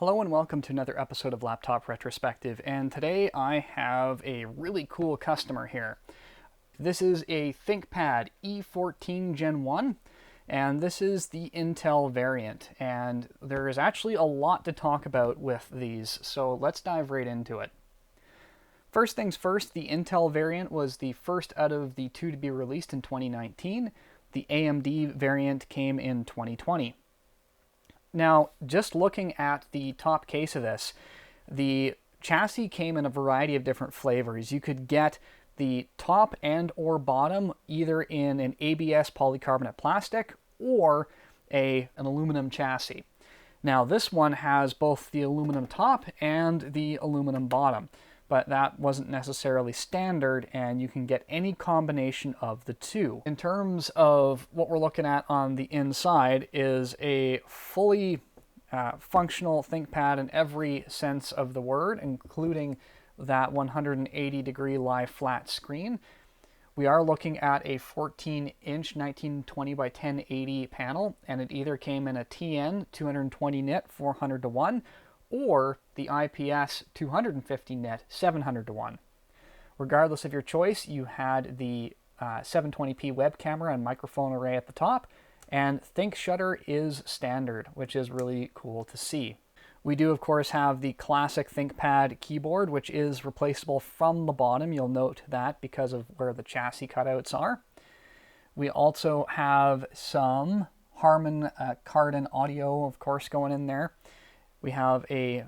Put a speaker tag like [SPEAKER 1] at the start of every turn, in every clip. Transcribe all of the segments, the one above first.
[SPEAKER 1] Hello and welcome to another episode of Laptop Retrospective, and today I have a really cool customer here. This is a ThinkPad E14 Gen 1, and this is the Intel variant, and there is actually a lot to talk about with these, so let's dive right into it. First things first, the Intel variant was the first out of the two to be released in 2019. The AMD variant came in 2020. Now, just looking at the top case of this, the chassis came in a variety of different flavors. You could get the top and or bottom either in an ABS polycarbonate plastic or an aluminum chassis. Now, this one has both the aluminum top and the aluminum bottom, but that wasn't necessarily standard, and you can get any combination of the two. In terms of what we're looking at on the inside is a fully functional ThinkPad in every sense of the word, including that 180-degree lie flat screen. We are looking at a 14-inch 1920 by 1080 panel, and it either came in a TN 220 nit 400:1 or the IPS 250 nit 700:1. Regardless of your choice, you had the 720p web camera and microphone array at the top, and ThinkShutter is standard, which is really cool to see. We do, of course, have the classic ThinkPad keyboard, which is replaceable from the bottom. You'll note that because of where the chassis cutouts are. We also have some Harman Kardon audio, of course, going in there. We have a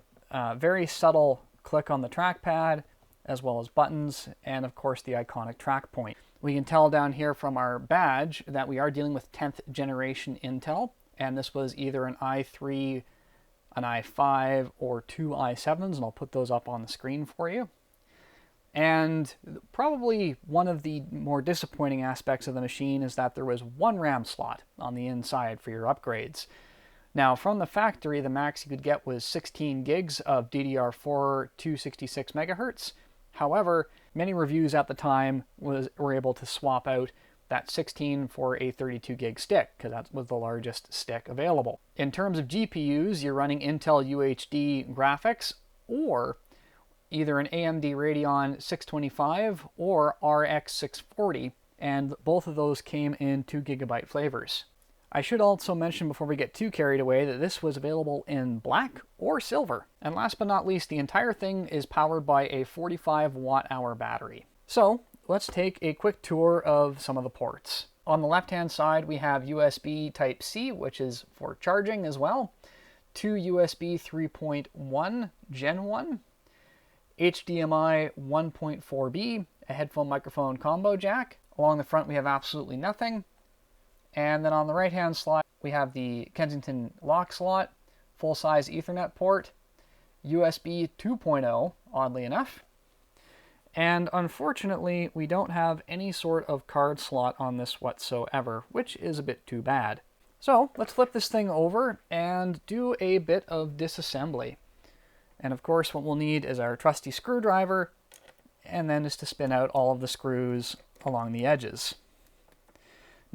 [SPEAKER 1] very subtle click on the trackpad, as well as buttons, and of course the iconic track point. We can tell down here from our badge that we are dealing with 10th generation Intel, and this was either an i3, an i5, or two i7s, and I'll put those up on the screen for you. And probably one of the more disappointing aspects of the machine is that there was one RAM slot on the inside for your upgrades. Now, from the factory, the max you could get was 16 gigs of DDR4 266 megahertz. However, many reviews at the time were able to swap out that 16 for a 32 gig stick, because that was the largest stick available. In terms of GPUs, you're running Intel UHD graphics, or either an AMD Radeon 625 or RX 640, and both of those came in 2 gigabyte flavors. I should also mention before we get too carried away that this was available in black or silver. And last but not least, the entire thing is powered by a 45 watt-hour battery. So let's take a quick tour of some of the ports. On the left-hand side, we have USB Type-C, which is for charging as well, two USB 3.1 Gen 1, HDMI 1.4B, a headphone microphone combo jack. Along the front, we have absolutely nothing. And then on the right-hand slide, we have the Kensington lock slot, full-size Ethernet port, USB 2.0, oddly enough. And unfortunately, we don't have any sort of card slot on this whatsoever, which is a bit too bad. So let's flip this thing over and do a bit of disassembly. And of course, what we'll need is our trusty screwdriver, and then just to spin out all of the screws along the edges.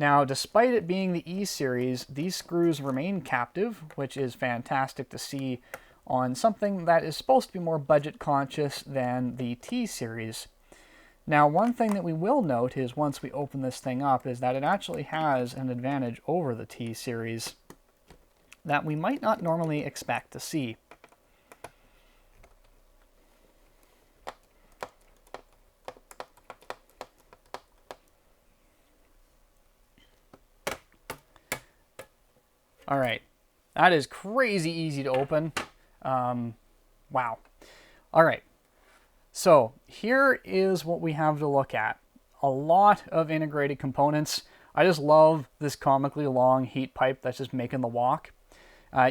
[SPEAKER 1] Now, despite it being the E-series, these screws remain captive, which is fantastic to see on something that is supposed to be more budget conscious than the T-series. Now, one thing that we will note is once we open this thing up is that it actually has an advantage over the T-series that we might not normally expect to see. All right, that is crazy easy to open. Wow. All right, so here is what we have to look at. A lot of integrated components. I just love this comically long heat pipe that's just making the walk.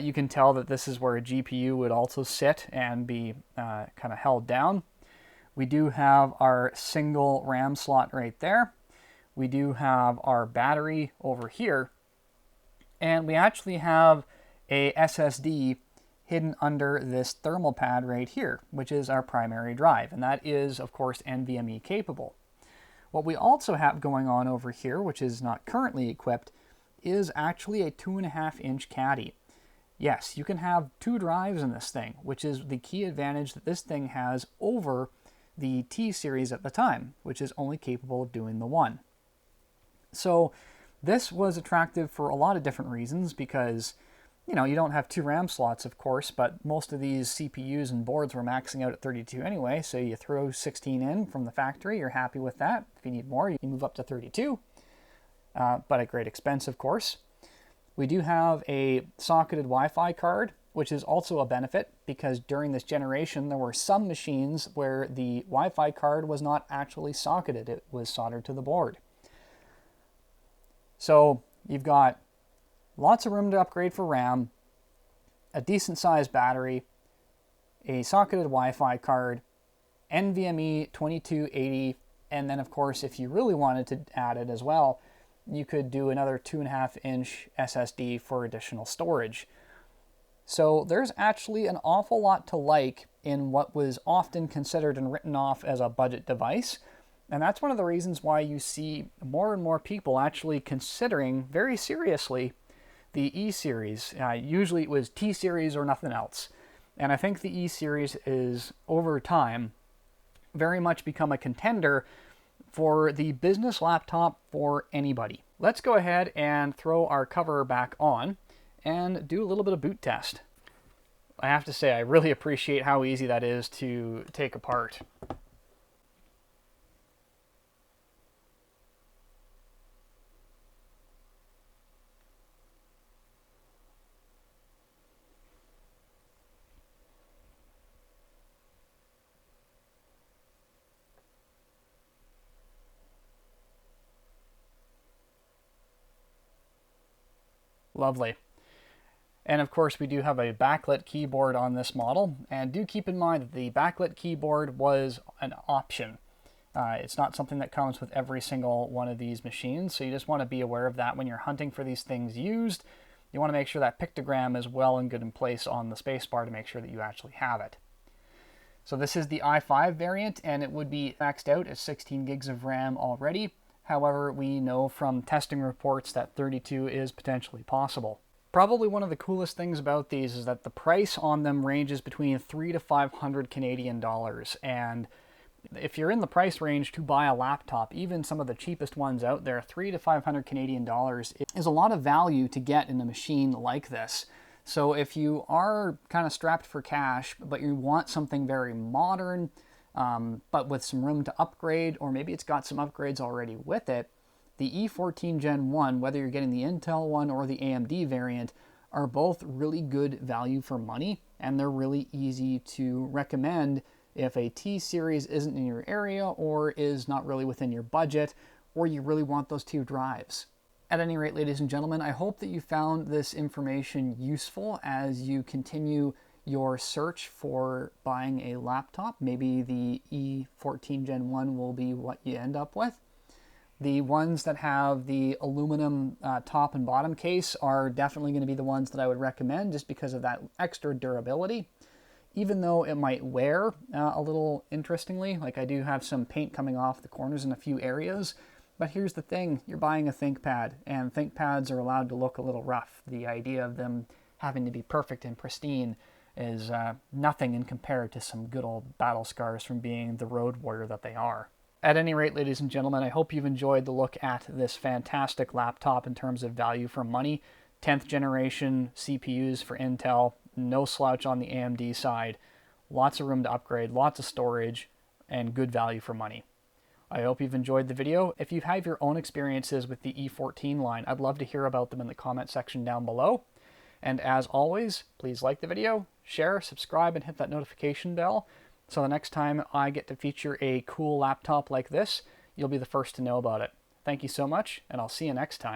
[SPEAKER 1] You can tell that this is where a GPU would also sit and be kind of held down. We do have our single RAM slot right there. We do have our battery over here. And we actually have a SSD hidden under this thermal pad right here, which is our primary drive. And that is, of course, NVMe capable. What we also have going on over here, which is not currently equipped, is actually a 2.5-inch caddy. Yes, you can have 2 drives in this thing, which is the key advantage that this thing has over the T series at the time, which is only capable of doing the 1. So this was attractive for a lot of different reasons because, you know, you don't have 2 RAM slots, of course, but most of these CPUs and boards were maxing out at 32 anyway, so you throw 16 in from the factory, you're happy with that. If you need more, you move up to 32, but at great expense, of course. We do have a socketed Wi-Fi card, which is also a benefit because during this generation there were some machines where the Wi-Fi card was not actually socketed, it was soldered to the board. So you've got lots of room to upgrade for RAM, a decent sized battery, a socketed Wi-Fi card, NVMe 2280, and then of course if you really wanted to add it as well, you could do another 2.5-inch SSD for additional storage. So there's actually an awful lot to like in what was often considered and written off as a budget device. And that's one of the reasons why you see more and more people actually considering very seriously the E series. Usually it was T series or nothing else. And I think the E series is, over time, very much become a contender for the business laptop for anybody. Let's go ahead and throw our cover back on and do a little bit of boot test. I have to say, I really appreciate how easy that is to take apart. Lovely. And of course we do have a backlit keyboard on this model, and do keep in mind that the backlit keyboard was an option. It's not something that comes with every single one of these machines, so you just want to be aware of that when you're hunting for these things used. You want to make sure that pictogram is well and good in place on the spacebar to make sure that you actually have it. So this is the i5 variant, and it would be maxed out at 16 gigs of RAM already. However, we know from testing reports that 32 is potentially possible. Probably one of the coolest things about these is that the price on them ranges between 300 to 500 Canadian dollars. And if you're in the price range to buy a laptop, even some of the cheapest ones out there, 300 to 500 Canadian dollars is a lot of value to get in a machine like this. So if you are kind of strapped for cash, but you want something very modern, but with some room to upgrade, or maybe it's got some upgrades already with it, the E14 Gen 1, whether you're getting the Intel one or the AMD variant, are both really good value for money, and they're really easy to recommend if a T series isn't in your area or is not really within your budget, or you really want those 2 drives. At any rate, ladies and gentlemen, I hope that you found this information useful as you continue your search for buying a laptop. Maybe the E14 Gen 1 will be what you end up with. The ones that have the aluminum top and bottom case are definitely going to be the ones that I would recommend just because of that extra durability. Even though it might wear a little interestingly, like I do have some paint coming off the corners in a few areas. But here's the thing, you're buying a ThinkPad, and ThinkPads are allowed to look a little rough. The idea of them having to be perfect and pristine is nothing in compared to some good old battle scars from being the road warrior that they are. At any rate, ladies and gentlemen, I hope you've enjoyed the look at this fantastic laptop in terms of value for money. 10th generation CPUs for Intel, no slouch on the AMD side, lots of room to upgrade, lots of storage, and good value for money. I hope you've enjoyed the video. If you have your own experiences with the E14 line, I'd love to hear about them in the comment section down below. And as always, please like the video, share, subscribe, and hit that notification bell so the next time I get to feature a cool laptop like this, you'll be the first to know about it. Thank you so much, and I'll see you next time.